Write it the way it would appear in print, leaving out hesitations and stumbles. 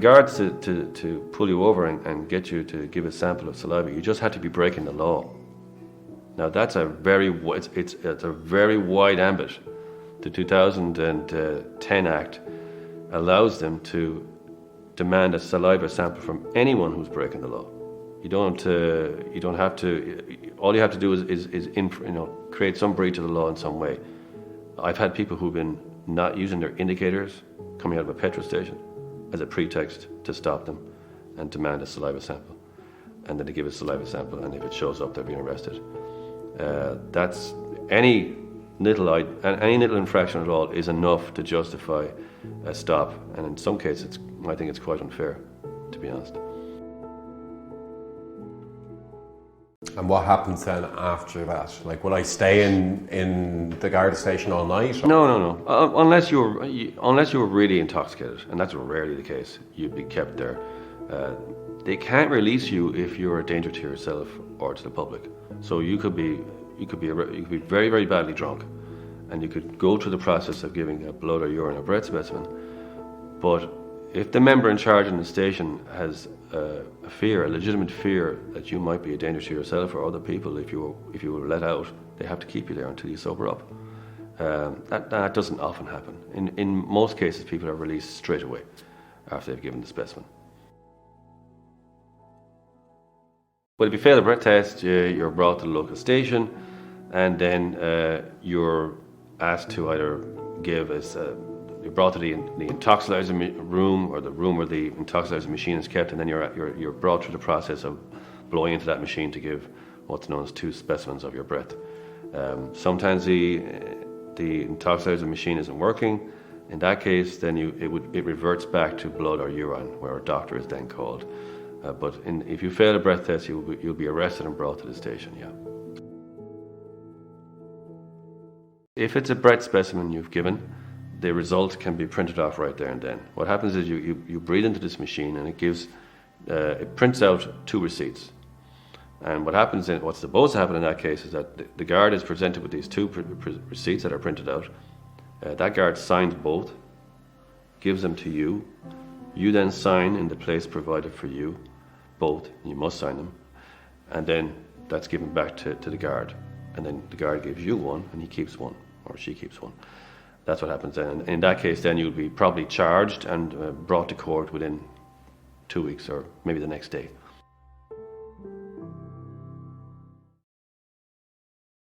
Guards to pull you over and get you to give a sample of saliva, you just had to be breaking the law. Now that's a very it's a very wide ambit. The 2010 Act allows them to demand a saliva sample from anyone who's breaking the law. You don't have to. All you have to do is create some breach of the law in some way. I've had people who've been not using their indicators coming out of a petrol station as a pretext to stop them and demand a saliva sample, and then they give a saliva sample, and if it shows up, they're being arrested. That's any little infraction at all is enough to justify a stop, and in some cases, I think it's quite unfair, to be honest. And what happens then after that? Like, will I stay in the guard station all night? No. Unless you were really intoxicated, and that's rarely the case, you'd be kept there. They can't release you if you're a danger to yourself or to the public. So you could be very, very badly drunk, and you could go through the process of giving a blood or urine or breath specimen. But if the member in charge in the station has a legitimate fear that you might be a danger to yourself or other people if you were let out, they have to keep you there until you sober up. That doesn't often happen. In most cases, people are released straight away after they've given the specimen. Well, if you fail the breath test, you're brought to the local station, and then you're asked to either give us. You're brought to the intoxilizer room, or the room where the intoxilizer machine is kept, and then you're brought through the process of blowing into that machine to give what's known as 2 specimens of your breath. Sometimes the intoxilizer machine isn't working. In that case, then it reverts back to blood or urine, where a doctor is then called. But if you fail a breath test, you'll be arrested and brought to the station. Yeah. If it's a breath specimen you've given, the result can be printed off right there and then. What happens is you breathe into this machine, and it prints out 2 receipts. And what's supposed to happen in that case is that the guard is presented with these 2 receipts that are printed out. That guard signs both, gives them to you. You then sign in the place provided for you, both. You must sign them. And then that's given back to the guard. And then the guard gives you one, and he keeps one, or she keeps one. That's what happens then. In that case, then you'll be probably charged and brought to court within 2 weeks or maybe the next day.